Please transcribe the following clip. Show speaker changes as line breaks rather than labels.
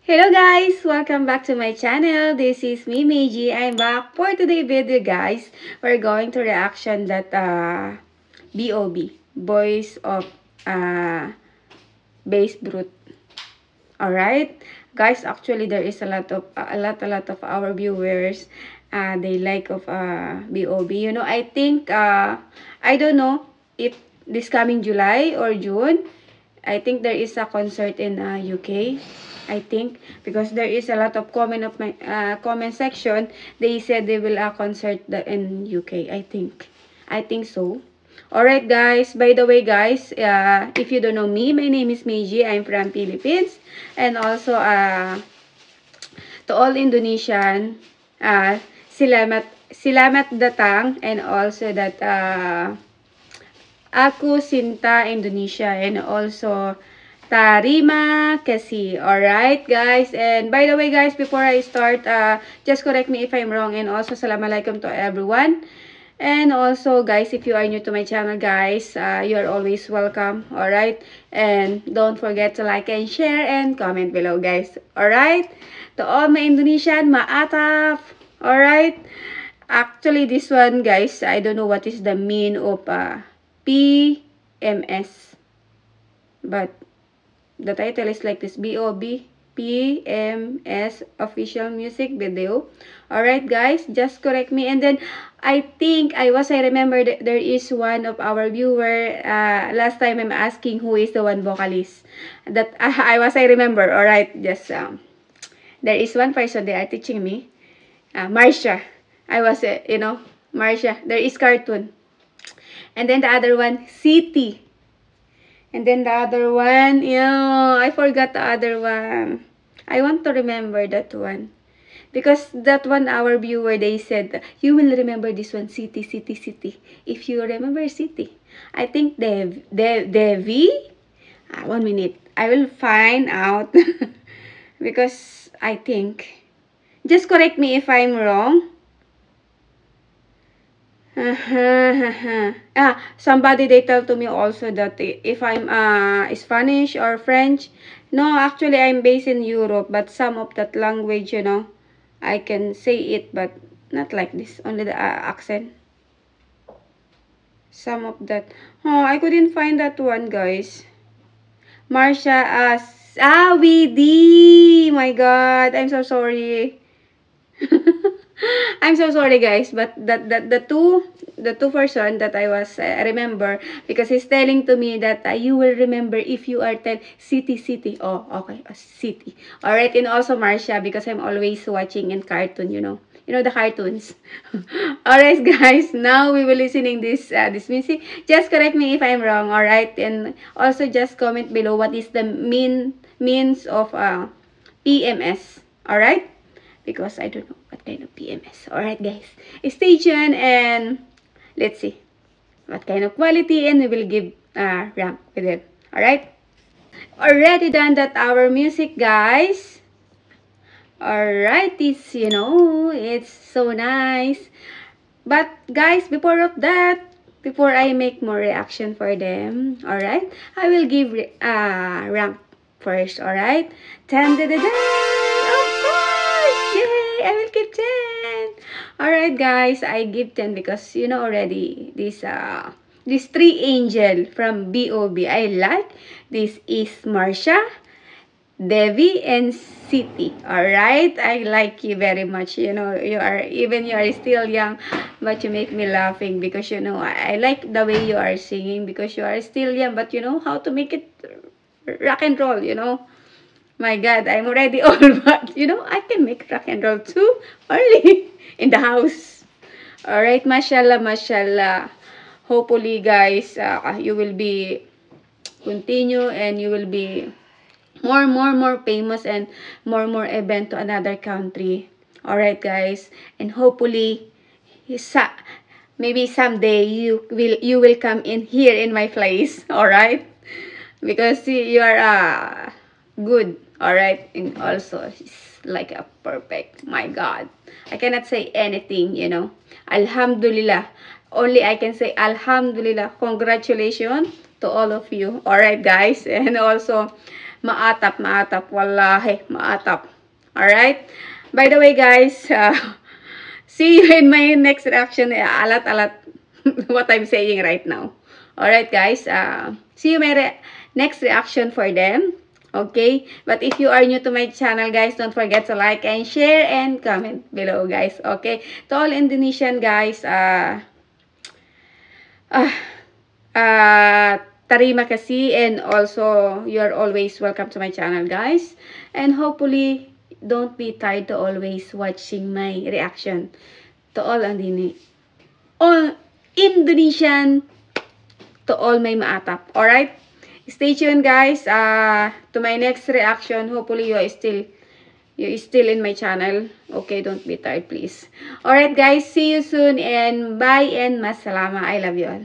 Hello guys! Welcome back to my channel. This is me, Meiji. I'm back for today's video guys. We're going to reaction that B.O.B. Voice of Bass Brute. Alright? Guys, actually there is a lot of our viewers they like of B.O.B. You know, I think I don't know if this coming July or June, I think there is a concert in UK. I think because there is a lot of comment of my comment section. They said they will concert in UK. I think so. Alright guys, by the way guys, if you don't know me, my name is Meiji. I'm from Philippines. And also to all Indonesian, Silamat datang, and also that Aku Cinta Indonesia, and also Tarima Kasih. Alright guys, and by the way guys, before I start, just correct me if I'm wrong, and also Assalamualaikum to everyone. And also guys, if you are new to my channel guys, you are always welcome. Alright, and don't forget to like and share and comment below guys. Alright, to all my Indonesian, maatap. Alright, actually this one guys, I don't know what is the mean of PMS, but the title is like this: B.O.B. PMS official music video. Alright guys, just correct me. And then I remember that there is one of our viewer last time I'm asking who is the one vocalist that I remember. Alright, just there is one person they are teaching me, Marsha. I was Marsha, there is cartoon. And then the other one, City. And then the other one, I forgot the other one. I want to remember that one. Because that one, our viewer, they said, you will remember this one, City, City, City. If you remember City. I think Devi. 1 minute. I will find out. Because I think. Just correct me if I'm wrong. Somebody they tell to me also that if I'm Spanish or French. No, actually I'm based in Europe, but some of that language, I can say it, but not like this, only the accent. Some of that. Oh, I couldn't find that one, guys. Marsha, Widi. My God, I'm so sorry. I'm so sorry guys, but the two person that I was remember, because he's telling to me that you will remember if you are tell City. Oh, okay, City. All right, and also Marsha, because I'm always watching in cartoon, the cartoons. All right guys, now we will listening this music. Just correct me if I'm wrong. All right, and also just comment below what is the means of PMS. All right, because I don't know what kind of PMS. Alright guys, stay tuned and let's see what kind of quality, and we will give rank with it. Alright, already done that our music guys. Alright, it's so nice. But guys, before I make more reaction for them, alright, I will give rank first. Alright, 10. Yay! I will give 10. Alright guys, I give 10 because already this three angel from B.O.B. I like. This is Marsha, Devi, and City. Alright, I like you very much. You are still young, but you make me laughing because I like the way you are singing, because you are still young, but you know how to make it rock and roll. My God, I'm already old, but I can make rock and roll too early in the house. Alright, mashallah, mashallah. Hopefully, guys, you will be continue, and you will be more famous, and more event to another country. Alright, guys, and hopefully, maybe someday you will come in here in my place. Alright, because you are good. Alright, and also it's like a perfect. My God, I cannot say anything. Alhamdulillah, only I can say Alhamdulillah. Congratulations to all of you. Alright guys, and also Maatap, maatap. Wallahi, maatap. Alright? By the way, guys, see you in my next reaction. Alat-alat what I'm saying right now. Alright, guys. See you my next reaction for them. Okay? But if you are new to my channel, guys, don't forget to like and share and comment below, guys. Okay? To all Indonesian guys, Terima kasih, and also you're always welcome to my channel, guys, and hopefully don't be tired to always watching my reaction to all Indonesian, to all my maatap. Alright, stay tuned, guys, to my next reaction. Hopefully you're still in my channel. Okay, don't be tired, please. Alright, guys, see you soon, and bye and masalama. I love you all.